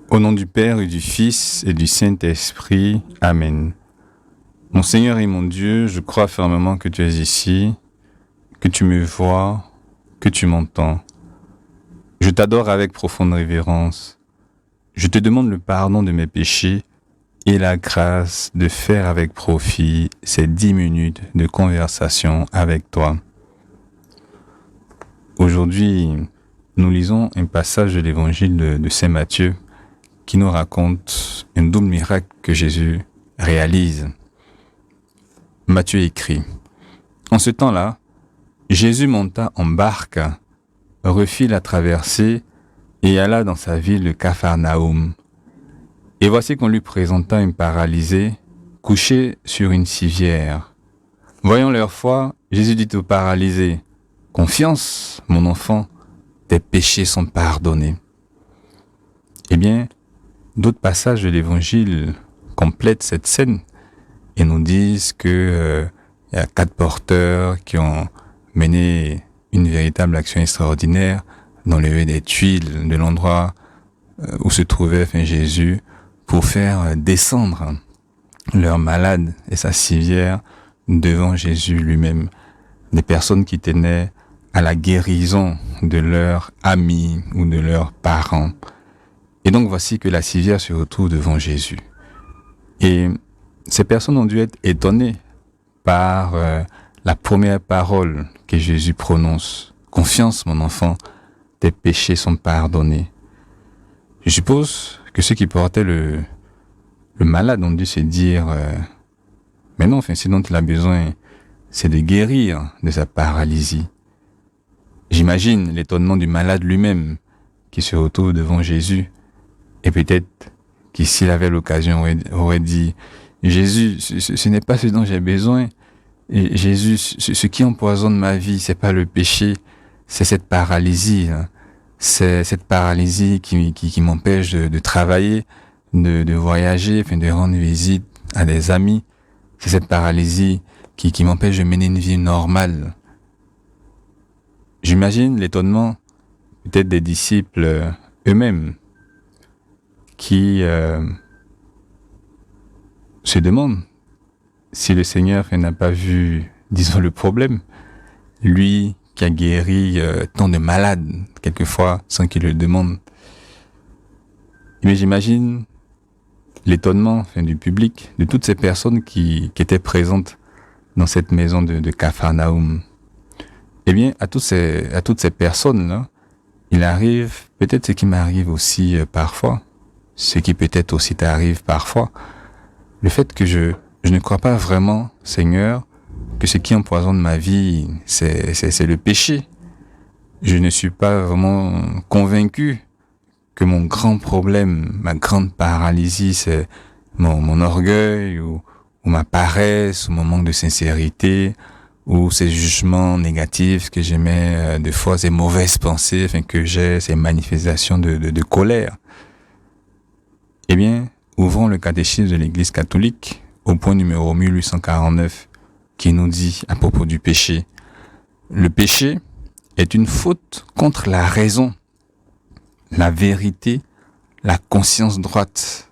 Au nom du Père et du Fils et du Saint-Esprit. Amen. Mon Seigneur et mon Dieu, je crois fermement que tu es ici, que tu me vois, que tu m'entends. Je t'adore avec profonde révérence. Je te demande le pardon de mes péchés et la grâce de faire avec profit ces 10 minutes de conversation avec toi. Aujourd'hui, nous lisons un passage de l'évangile de Saint Matthieu qui nous raconte un double miracle que Jésus réalise. Matthieu écrit: En ce temps-là, Jésus monta en barque, refit la traversée et alla dans sa ville de Capharnaüm. Et voici qu'on lui présenta un paralysé couché sur une civière. Voyant leur foi, Jésus dit au paralysé: Confiance, mon enfant, tes péchés sont pardonnés. Eh bien, d'autres passages de l'Évangile complètent cette scène et nous disent que y a 4 porteurs qui ont mené une véritable action extraordinaire d'enlever des tuiles de l'endroit où se trouvait Jésus pour faire descendre leur malade et sa civière devant Jésus lui-même. Des personnes qui tenaient à la guérison de leurs amis ou de leurs parents. Et donc voici que la civière se retrouve devant Jésus. Et ces personnes ont dû être étonnées par la première parole que Jésus prononce. Confiance, mon enfant, tes péchés sont pardonnés. Je suppose que ceux qui portaient le malade ont dû se dire mais non, ce dont il a besoin, c'est de guérir de sa paralysie. J'imagine l'étonnement du malade lui-même qui se retrouve devant Jésus. Et peut-être que s'il avait l'occasion, aurait dit: Jésus, ce n'est pas ce dont j'ai besoin. Et Jésus, ce qui empoisonne ma vie, c'est pas le péché, c'est cette paralysie. Hein. C'est cette paralysie qui m'empêche de travailler, de voyager, de rendre visite à des amis. C'est cette paralysie qui m'empêche de mener une vie normale. J'imagine l'étonnement peut-être des disciples eux-mêmes qui se demandent si le Seigneur n'a pas vu, disons, le problème. Lui qui a guéri tant de malades, quelquefois, sans qu'il le demande. Mais j'imagine l'étonnement du public, de toutes ces personnes qui étaient présentes dans cette maison de Capharnaüm. Eh bien, à toutes ces personnes-là, il arrive peut-être ce qui m'arrive aussi parfois, ce qui peut-être aussi t'arrive parfois, le fait que je ne crois pas vraiment, Seigneur, que ce qui empoisonne ma vie, c'est le péché. Je ne suis pas vraiment convaincu que mon grand problème, ma grande paralysie, c'est mon orgueil ou ma paresse ou mon manque de sincérité ou ces jugements négatifs que j'émets des fois, ces mauvaises pensées que j'ai, ces manifestations de colère. Eh bien, ouvrons le catéchisme de l'Église catholique au point numéro 1849 qui nous dit à propos du péché: le péché est une faute contre la raison, la vérité, la conscience droite.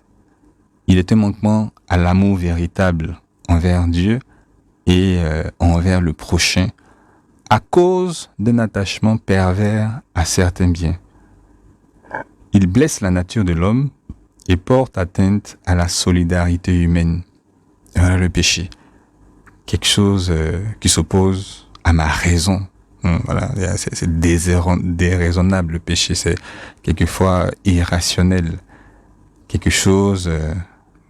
Il est un manquement à l'amour véritable envers Dieu et envers le prochain à cause d'un attachement pervers à certains biens. Il blesse la nature de l'homme et porte atteinte à la solidarité humaine. Voilà le péché. Quelque chose qui s'oppose à ma raison. Voilà, c'est déraisonnable le péché, c'est quelquefois irrationnel. Quelque chose,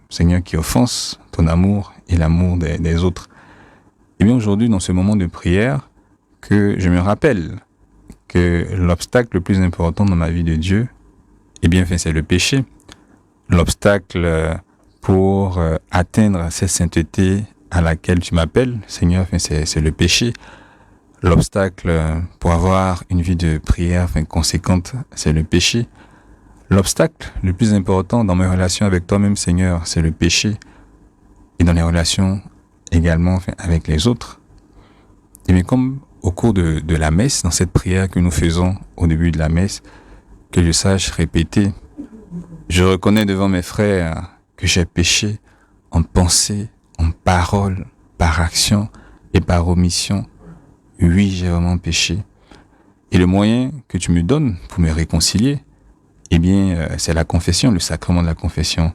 Seigneur, qui offense ton amour et l'amour des autres. Et bien aujourd'hui, dans ce moment de prière, que je me rappelle que l'obstacle le plus important dans ma vie de Dieu, eh bien, c'est le péché. L'obstacle pour atteindre cette sainteté à laquelle tu m'appelles, Seigneur, c'est le péché. L'obstacle pour avoir une vie de prière conséquente, c'est le péché. L'obstacle le plus important dans mes relations avec toi-même, Seigneur, c'est le péché. Et dans les relations également avec les autres. Et bien comme au cours de la messe, dans cette prière que nous faisons au début de la messe, que je sache répéter Je reconnais devant mes frères que j'ai péché en pensée, en parole, par action et par omission. Oui, j'ai vraiment péché. Et le moyen que tu me donnes pour me réconcilier, eh bien, c'est la confession, le sacrement de la confession.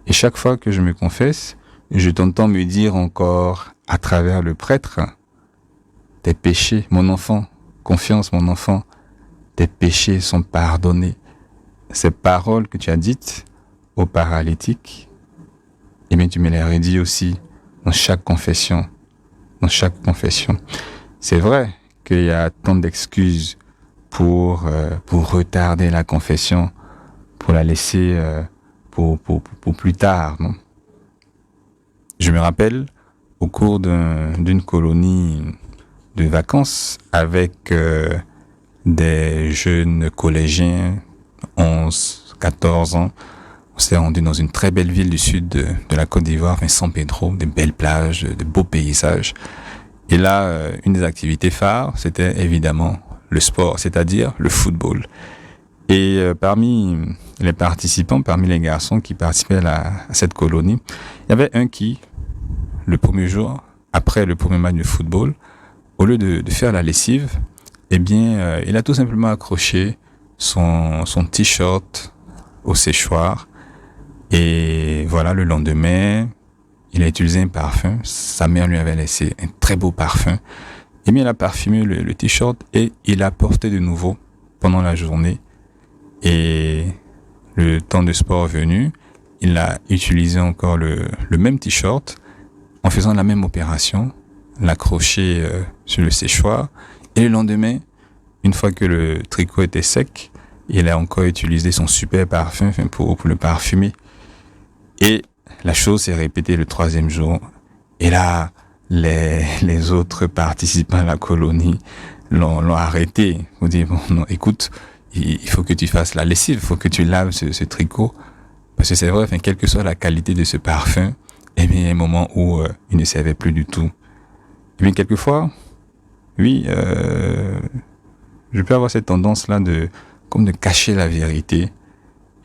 Et chaque fois que je me confesse, je t'entends me dire encore, à travers le prêtre, tes péchés, mon enfant, confiance, mon enfant, tes péchés sont pardonnés. Ces paroles que tu as dites au paralytique, eh bien, tu me les redis aussi dans chaque confession. Dans chaque confession. C'est vrai qu'il y a tant d'excuses pour retarder la confession, pour la laisser pour plus tard, non? Je me rappelle, au cours d'une colonie de vacances avec des jeunes collégiens, 11, 14 ans, on s'est rendu dans une très belle ville du sud de la Côte d'Ivoire, San Pedro, des belles plages, de beaux paysages. Et là, une des activités phares, c'était évidemment le sport, c'est-à-dire le football. Et parmi les participants, parmi les garçons qui participaient à cette colonie, il y avait un qui, le premier jour, après le premier match de football, au lieu de faire la lessive, eh bien, il a tout simplement accroché son t-shirt au séchoir. Et voilà, le lendemain, il a utilisé un parfum. Sa mère lui avait laissé un très beau parfum. Et bien, il a parfumé le t-shirt et il l'a porté de nouveau pendant la journée. Et le temps de sport venu, il a utilisé encore le même t-shirt en faisant la même opération, l'accrocher sur le séchoir. Et le lendemain, une fois que le tricot était sec, il a encore utilisé son super parfum pour le parfumer. Et la chose s'est répétée le troisième jour. Et là, les autres participants à la colonie l'ont arrêté. Ils dit, bon, non, écoute, il faut que tu fasses la lessive, il faut que tu laves ce tricot. Parce que c'est vrai, quelle que soit la qualité de ce parfum, eh bien, il y a un moment où il ne servait plus du tout. Et bien, quelquefois, oui, je peux avoir cette tendance-là de cacher la vérité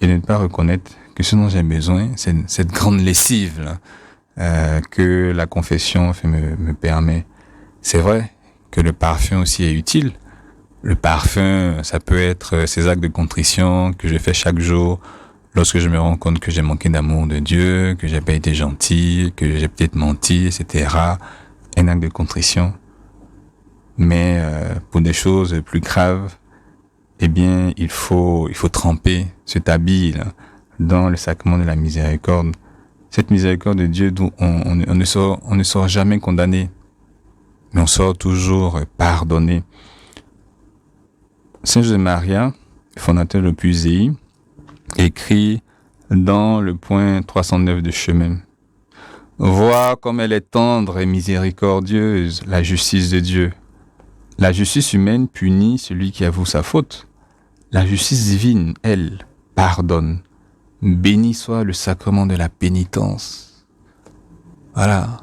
et de ne pas reconnaître que ce dont j'ai besoin, c'est cette grande lessive là, que la confession me permet. C'est vrai que le parfum aussi est utile. Le parfum, ça peut être ces actes de contrition que je fais chaque jour lorsque je me rends compte que j'ai manqué d'amour de Dieu, que j'ai pas été gentil, que j'ai peut-être menti, etc. Un acte de contrition. Mais pour des choses plus graves, eh bien, il faut tremper cet habit là, dans le sacrement de la miséricorde. Cette miséricorde de Dieu d'où on ne sort jamais condamné, mais on sort toujours pardonné. Saint José Maria, fondateur de l'Opus écrit dans le point 309 de Chemin. Vois comme elle est tendre et miséricordieuse, la justice de Dieu. La justice humaine punit celui qui avoue sa faute. La justice divine, elle, pardonne. Béni soit le sacrement de la pénitence. Voilà.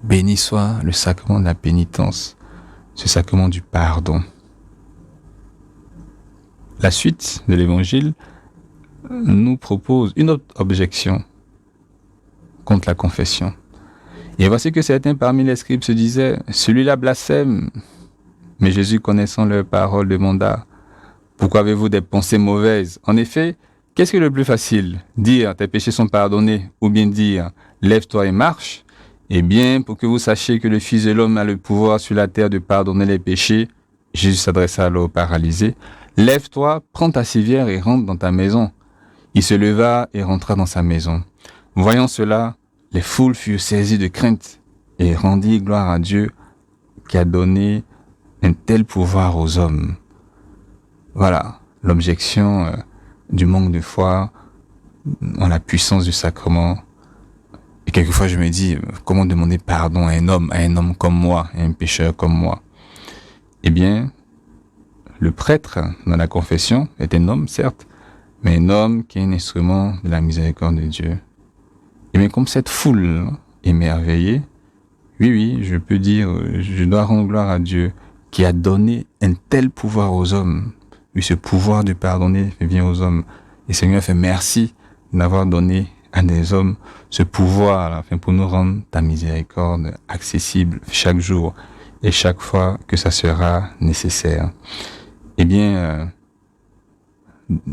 Béni soit le sacrement de la pénitence, ce sacrement du pardon. La suite de l'évangile nous propose une autre objection contre la confession. Et voici que certains parmi les scribes se disaient, celui-là blasphème. Mais Jésus, connaissant leurs paroles, demanda, pourquoi avez-vous des pensées mauvaises? En effet, qu'est-ce qui est le plus facile? Dire, tes péchés sont pardonnés, ou bien dire, lève-toi et marche? Eh bien, pour que vous sachiez que le Fils de l'homme a le pouvoir sur la terre de pardonner les péchés, Jésus s'adressa alors au paralysé, lève-toi, prends ta civière et rentre dans ta maison. Il se leva et rentra dans sa maison. Voyant cela, les foules furent saisies de crainte et rendirent gloire à Dieu qui a donné un tel pouvoir aux hommes. Voilà, l'objection du manque de foi en la puissance du sacrement. Et quelquefois je me dis, comment demander pardon à un homme comme moi, à un pécheur comme moi? Eh bien, le prêtre dans la confession est un homme, certes, mais un homme qui est un instrument de la miséricorde de Dieu. Et bien, comme cette foule émerveillée, oui, je peux dire, je dois rendre gloire à Dieu qui a donné un tel pouvoir aux hommes. Oui, ce pouvoir de pardonner vient aux hommes. Et Seigneur, fait merci d'avoir donné à des hommes ce pouvoir, afin pour nous rendre ta miséricorde accessible chaque jour et chaque fois que ça sera nécessaire. Eh bien,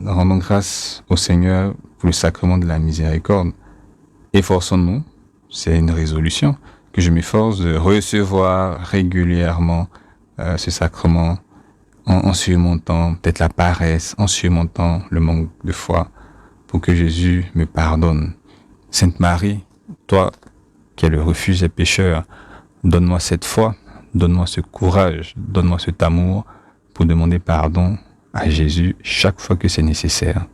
rendons grâce au Seigneur pour le sacrement de la miséricorde. Efforçons-nous, c'est une résolution, que je m'efforce de recevoir régulièrement ce sacrement en surmontant peut-être la paresse, en surmontant le manque de foi, pour que Jésus me pardonne. Sainte Marie, toi qui es le refuge des pécheurs, donne-moi cette foi, donne-moi ce courage, donne-moi cet amour pour demander pardon à Jésus chaque fois que c'est nécessaire.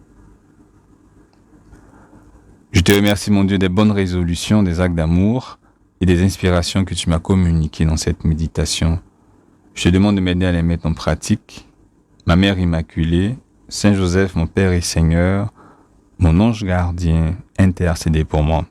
Je te remercie, mon Dieu, des bonnes résolutions, des actes d'amour et des inspirations que tu m'as communiquées dans cette méditation. Je te demande de m'aider à les mettre en pratique. Ma Mère Immaculée, Saint Joseph, mon Père et Seigneur, mon ange gardien, intercédez pour moi.